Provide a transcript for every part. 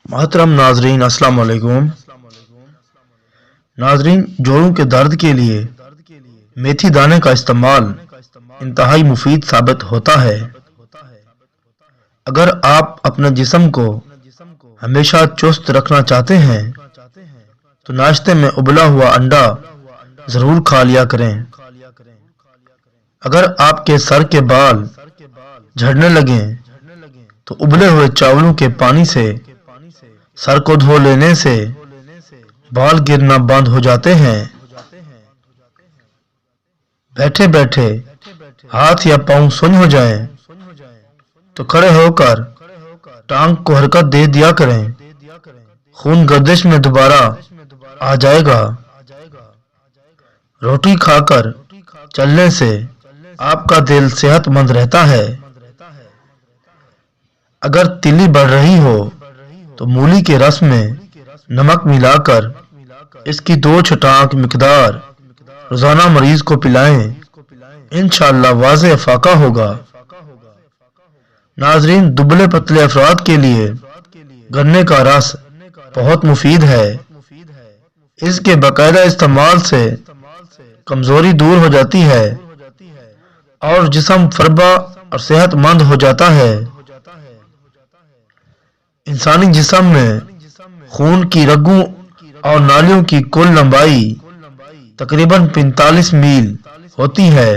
محترم ناظرین السلام علیکم۔ ناظرین، جوڑوں کے درد کے لیے میتھی دانے کا استعمال انتہائی مفید ثابت ہوتا ہے۔ اگر آپ اپنے جسم کو ہمیشہ چست رکھنا چاہتے ہیں تو ناشتے میں ابلا ہوا انڈا ضرور کھا لیا کریں۔ اگر آپ کے سر کے بال جھڑنے لگیں تو ابلے ہوئے چاولوں کے پانی سے سر کو دھو لینے سے بال گرنا بند ہو جاتے ہیں۔ بیٹھے بیٹھے ہاتھ یا پاؤں سن ہو جائیں تو کھڑے ہو کر ٹانگ کو حرکت دے دیا کریں، خون گردش میں دوبارہ آ جائے گا۔ روٹی کھا کر چلنے سے آپ کا دل صحت مند رہتا ہے۔ اگر تیلی بڑھ رہی ہو تو مولی کے رس میں نمک ملا کر اس کی 2 چھٹانک مقدار روزانہ مریض کو پلائیں، انشاءاللہ واضح افاقہ ہوگا۔ ناظرین، دبلے پتلے افراد کے لیے گنے کا رس بہت مفید ہے۔ اس کے باقاعدہ استعمال سے کمزوری دور ہو جاتی ہے اور جسم فربا اور صحت مند ہو جاتا ہے۔ انسانی جسم میں خون کی رگوں اور نالیوں کی کل لمبائی تقریباً 45 میل ہوتی ہے۔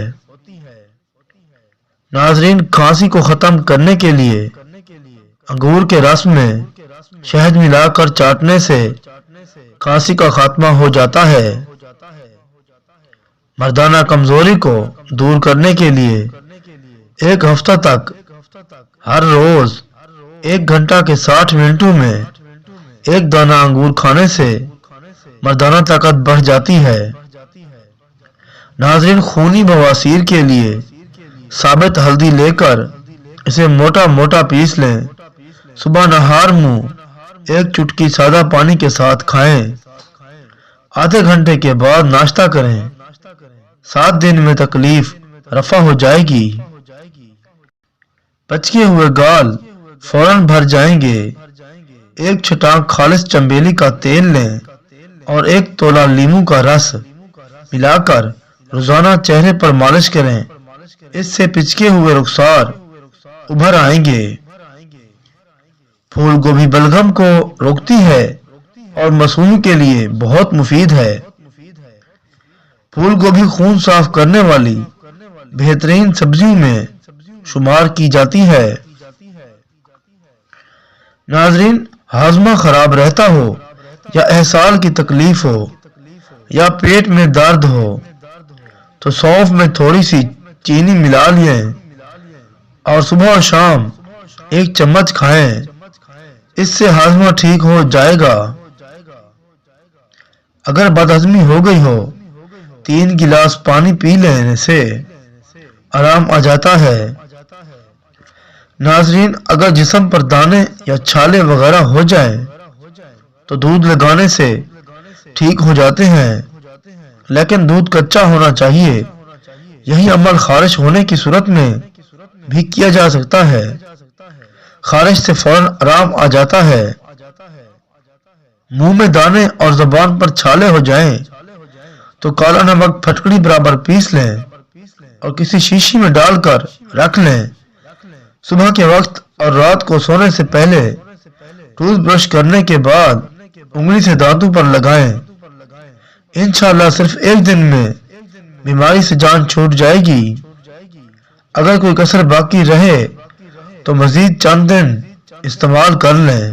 ناظرین، کھانسی کو ختم کرنے کے لیے انگور کے رس میں شہد ملا کر چاٹنے سے کھانسی کا خاتمہ ہو جاتا ہے۔ مردانہ کمزوری کو دور کرنے کے لیے 1 ہفتہ تک ہر روز 1 گھنٹہ کے 60 منٹوں میں 1 دانہ انگور کھانے سے مردانہ طاقت بڑھ جاتی ہے۔ ناظرین، خونی بواسیر کے لیے ثابت ہلدی لے کر اسے موٹا موٹا پیس لیں، صبح نہار منہ 1 چٹکی سادہ پانی کے ساتھ کھائیں، آدھے گھنٹے کے بعد ناشتہ کریں، 7 دن میں تکلیف رفع ہو جائے گی۔ پچکے ہوئے گال فوراً بھر جائیں گے۔ 1 چھٹانک خالص چنبیلی کا تیل لیں اور 1 تولہ لیموں کا رس ملا کر روزانہ چہرے پر مالش کریں، اس سے پچکے ہوئے رخسار ابھر آئیں گے۔ پھول گوبھی بلغم کو روکتی ہے اور مسوم کے لیے بہت مفید ہے۔ پھول گوبھی خون صاف کرنے والی بہترین سبزیوں میں شمار کی جاتی ہے۔ ناظرین، ہاضمہ خراب رہتا ہو یا اسہال کی تکلیف ہو یا پیٹ میں درد ہو تو سونف میں تھوڑی سی چینی ملا لیں اور صبح اور شام 1 چمچ کھائیں، اس سے ہاضمہ ٹھیک ہو جائے گا۔ اگر بدہضمی ہو گئی ہو 3 گلاس پانی پی لینے سے آرام آ جاتا ہے۔ ناظرین، اگر جسم پر دانے یا چھالے وغیرہ ہو جائیں تو دودھ لگانے سے ٹھیک ہو جاتے ہیں، لیکن دودھ کچا ہونا چاہیے۔ یہی عمل خارش ہونے کی صورت میں بھی کیا جا سکتا ہے۔ خارش سے فوراً آرام آ جاتا ہے۔ منہ میں دانے اور زبان پر چھالے ہو جائیں تو کالا نمک پھٹکڑی برابر پیس لیں اور کسی شیشی میں ڈال کر رکھ لیں۔ صبح کے وقت اور رات کو سونے سے پہلے ٹوتھ برش کرنے کے بعد انگلی سے دانتوں پر لگائیں، انشاءاللہ صرف 1 دن میں بیماری سے جان چھوٹ جائے گی۔ اگر کوئی کسر باقی رہے تو مزید چند دن استعمال کر لیں۔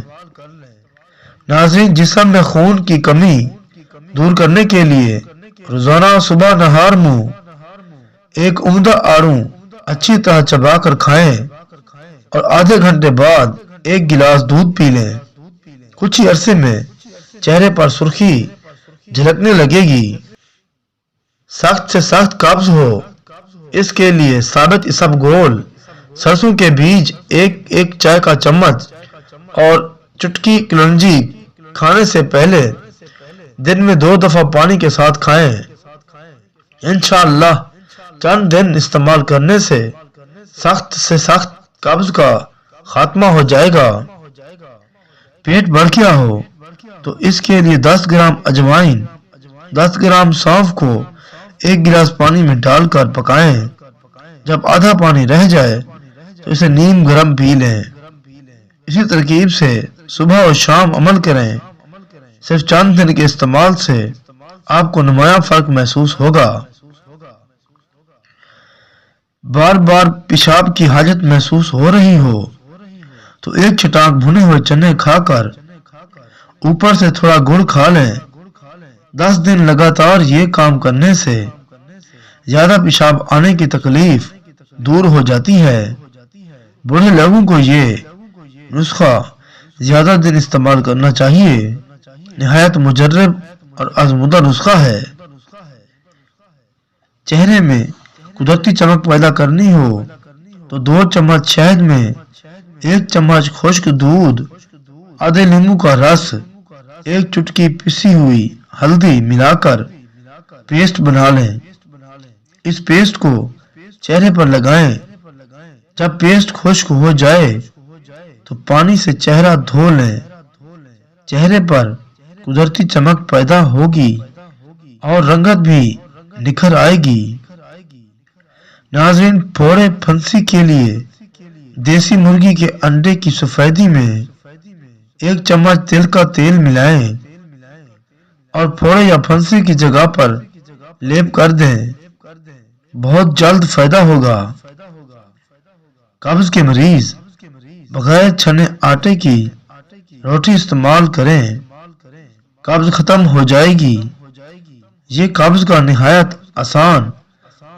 ناظرین، جسم میں خون کی کمی دور کرنے کے لیے روزانہ صبح نہار منہ 1 عمدہ آڑو اچھی طرح چبا کر کھائیں اور آدھے گھنٹے بعد 1 گلاس دودھ پی لیں۔ کچھ ہی عرصے میں چہرے پر سرخی جھلکنے لگے گی۔ سخت سے سخت قبض ہو، اس کے لیے ثابت اسبگول، سرسوں کے بیج 1 چائے کا چمچ اور چٹکی کلونجی کھانے سے پہلے دن میں 2 دفعہ پانی کے ساتھ کھائیں۔ انشاءاللہ چند دن استعمال کرنے سے سخت قبض کا خاتمہ ہو جائے گا۔ پیٹ بڑھ گیا ہو تو اس کے لیے 10 گرام اجوائن 10 گرام سونف کو 1 گلاس پانی میں ڈال کر پکائیں۔ جب آدھا پانی رہ جائے تو اسے نیم گرم پی لیں۔ اسی ترکیب سے صبح اور شام عمل کریں۔ صرف چند دن کے استعمال سے آپ کو نمایاں فرق محسوس ہوگا۔ بار بار پیشاب کی حاجت محسوس ہو رہی ہو تو ایک چٹاک بھنے ہوئے چنے کھا کر اوپر سے تھوڑا گڑ کھا لیں۔ 10 دن لگاتار یہ کام کرنے سے زیادہ پیشاب آنے کی تکلیف دور ہو جاتی ہے۔ بوڑھے لوگوں کو یہ نسخہ زیادہ دن استعمال کرنا چاہیے۔ نہایت مجرب اور آزمودہ نسخہ ہے۔ چہرے میں قدرتی چمک پیدا کرنی ہو تو 2 چمچ شہد میں 1 چمچ خشک دودھ، آدھے لیمو کا رس، 1 چٹکی پسی ہوئی ہلدی ملا کر پیسٹ بنا لیں۔ اس پیسٹ کو چہرے پر لگائیں۔ جب پیسٹ خشک ہو جائے تو پانی سے چہرہ دھو لیں۔ چہرے پر قدرتی چمک پیدا ہوگی اور رنگت بھی نکھر آئے گی۔ ناظرین، پھوڑے پھنسی کے لیے دیسی مرغی کے انڈے کی سفیدی میں 1 چمچ تل کا تیل ملائیں اور پھوڑے یا پھنسی کی جگہ پر لیپ کر دیں۔ بہت جلد فائدہ ہوگا۔ قبض کے مریض بغیر چھنے آٹے کی روٹی استعمال کریں، قبض ختم ہو جائے گی۔ یہ قبض کا نہایت آسان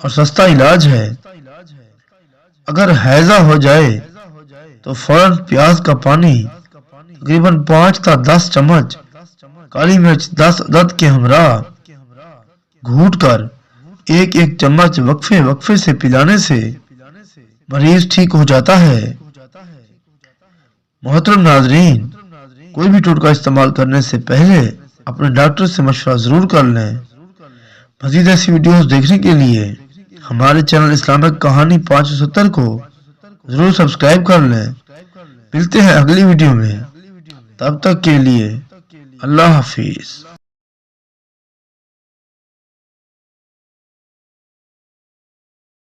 اور سستا علاج ہے۔ اگر ہیضہ ہو جائے تو فوراً پیاز کا پانی تقریباً 5 تا 10 چمچ، کالی مرچ 10 عدد کے ہمراہ گھونٹ کر 1 چمچ وقفے سے پلانے سے مریض ٹھیک ہو جاتا ہے۔ محترم ناظرین، کوئی بھی ٹوٹکا استعمال کرنے سے پہلے اپنے ڈاکٹر سے مشورہ ضرور کر لیں۔ مزید ایسی ویڈیوز دیکھنے کے لیے ہمارے چینل اسلامک کہانی 570 کو ضرور سبسکرائب کر لیں۔ ملتے ہیں اگلی ویڈیو میں، تب تک کے لیے اللہ حافظ۔